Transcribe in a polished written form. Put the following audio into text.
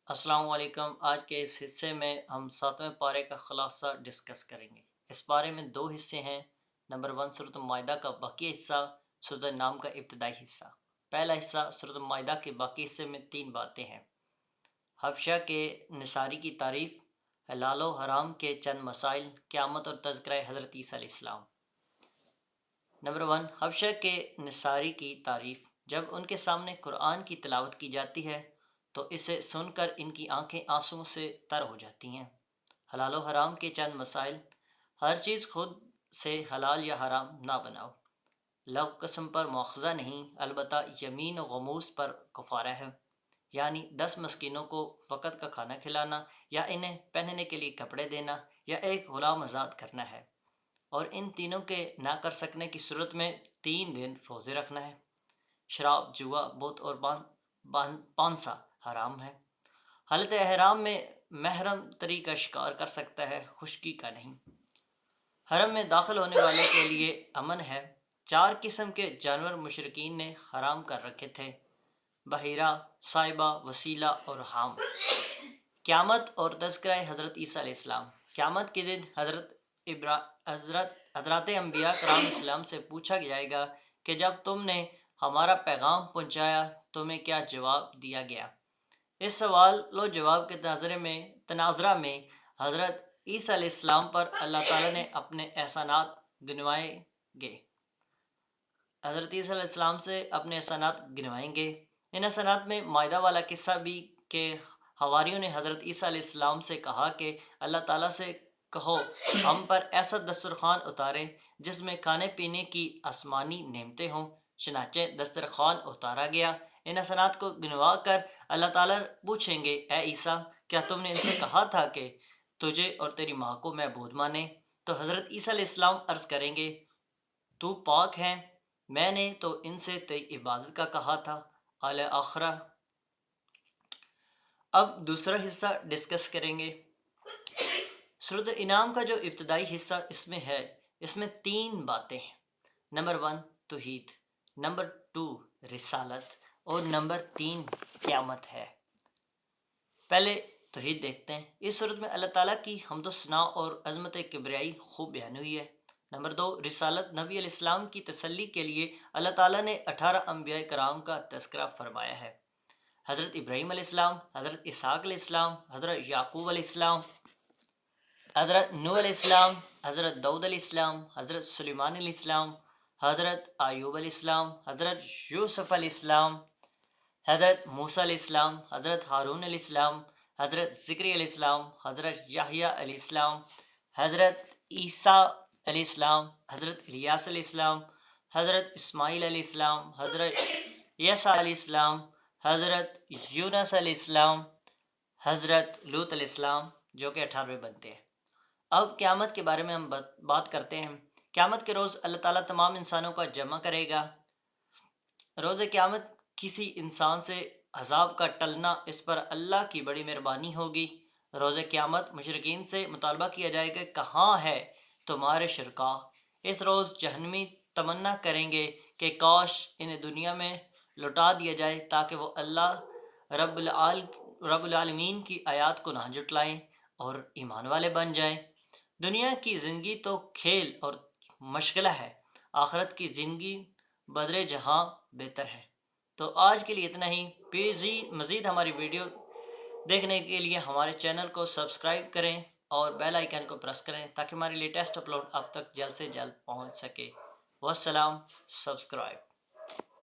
السلام علیکم۔ آج کے اس حصے میں ہم ساتویں پارے کا خلاصہ ڈسکس کریں گے۔ اس پارے میں دو حصے ہیں۔ نمبر 1 سورۃ المائدہ کا باقی حصہ، سورۃ النام کا ابتدائی حصہ۔ پہلا حصہ سورۃ المائدہ کے باقی حصے میں 3 باتیں ہیں: حبشہ کے نصاری کی تعریف، حلال و حرام کے چند مسائل، قیامت اور تذکرہ حضرت عیسیٰ علیہ السلام۔ نمبر 1 حبشہ کے نصاری کی تعریف۔ جب ان کے سامنے قرآن کی تلاوت کی جاتی ہے تو اسے سن کر ان کی آنکھیں آنسوں سے تر ہو جاتی ہیں۔ حلال و حرام کے چند مسائل: ہر چیز خود سے حلال یا حرام نہ بناؤ، لغو قسم پر مواخذہ نہیں، البتہ یمین و غموس پر کفارہ ہے، یعنی 10 مسکینوں کو وقت کا کھانا کھلانا، یا انہیں پہننے کے لیے کپڑے دینا، یا ایک غلام آزاد کرنا ہے، اور ان تینوں کے نہ کر سکنے کی صورت میں 3 دن روزے رکھنا ہے۔ شراب، جوا، بت اور پانسا حرام ہے۔ حالت احرام میں محرم تری کا شکار کر سکتا ہے، خشکی کا نہیں۔ حرم میں داخل ہونے والے کے لیے امن ہے۔ 4 قسم کے جانور مشرکین نے حرام کر رکھے تھے: بحیرہ، سائبہ، وسیلہ اور حام۔ قیامت اور تذکرہ حضرت عیسیٰ علیہ السلام۔ قیامت کے دن حضرات انبیاء کرام السلام سے پوچھا جائے گا کہ جب تم نے ہمارا پیغام پہنچایا تمہیں کیا جواب دیا گیا؟ اس سوال و جواب کے تناظرہ میں حضرت عیسیٰ علیہ السلام پر اللہ تعالیٰ نے اپنے احسانات گنوائیں گے۔ حضرت عیسیٰ علیہ السلام سے اپنے احسانات گنوائیں گے۔ ان احسانات میں مائدہ والا قصہ بھی کہ حواریوں نے حضرت عیسیٰ علیہ السلام سے کہا کہ اللہ تعالیٰ سے کہو ہم پر ایسا دسترخوان اتارے جس میں کھانے پینے کی آسمانی نعمتیں ہوں، چنانچہ دسترخوان اتارا گیا۔ ان حسنات کو گنوا کر اللہ تعالیٰ پوچھیں گے، اے عیسیٰ، کیا تم نے ان سے کہا تھا کہ تجھے اور تیری ماں کو معبود مانے؟ تو حضرت عیسیٰ علیہ السلام عرض کریں گے، تو پاک ہے، میں نے تو ان سے تیری عبادت کا کہا تھا۔ اعلی آخرہ۔ اب دوسرا حصہ ڈسکس کریں گے۔ سورۃ الانعام کا جو ابتدائی حصہ اس میں ہے، اس میں 3 باتیں ہیں۔ نمبر 1 توحید، نمبر 2 رسالت، اور نمبر 3 قیامت ہے۔ پہلے توحید دیکھتے ہیں۔ اس صورت میں اللہ تعالیٰ کی حمد و ثناء اور عظمت کبریائی خوب بیان ہوئی ہے۔ نمبر 2 رسالت، نبی علیہ السلام کی تسلی کے لیے اللہ تعالیٰ نے 18 انبیاء کرام کا تذکرہ فرمایا ہے: حضرت ابراہیم علیہ السلام، حضرت اسحاق علیہ السلام، حضرت یعقوب علیہ السلام، حضرت نوح علیہ السلام، حضرت داؤد علیہ السلام، حضرت سلیمان علیہ السلام، حضرت ایوب علیہ السلام، حضرت یوسف علیہ السلام، حضرت موسیٰ علیہ السلام، حضرت ہارون علیہ السلام، حضرت زکریا علیہ السلام، حضرت یحییٰ علیہ السلام، حضرت عیسیٰ علیہ السلام، حضرت الیاس علیہ السلام، حضرت اسماعیل علیہ السلام، حضرت عیسیٰ علیہ السلام، حضرت یونس علیہ السلام، حضرت لوط علیہ السلام، جو کہ 18 بنتے ہیں۔ اب قیامت کے بارے میں ہم بات کرتے ہیں۔ قیامت کے روز اللہ تعالیٰ تمام انسانوں کا جمع کرے گا۔ روز قیامت کسی انسان سے عذاب کا ٹلنا اس پر اللہ کی بڑی مہربانی ہوگی۔ روز قیامت مشرکین سے مطالبہ کیا جائے گا، کہاں ہے تمہارے شرکا؟ اس روز جہنمی تمنا کریں گے کہ کاش انہیں دنیا میں لوٹا دیا جائے تاکہ وہ اللہ رب العالمین کی آیات کو نہ جھٹلائیں اور ایمان والے بن جائیں۔ دنیا کی زندگی تو کھیل اور مشغلہ ہے، آخرت کی زندگی بدر جہاں بہتر ہے۔ تو آج کے لیے اتنا ہی۔ مزید ہماری ویڈیو دیکھنے کے لیے ہمارے چینل کو سبسکرائب کریں اور بیل آئیکن کو پریس کریں تاکہ ہماری لیٹسٹ اپلوڈ آپ تک جلد سے جلد پہنچ سکے۔ والسلام، سبسکرائب۔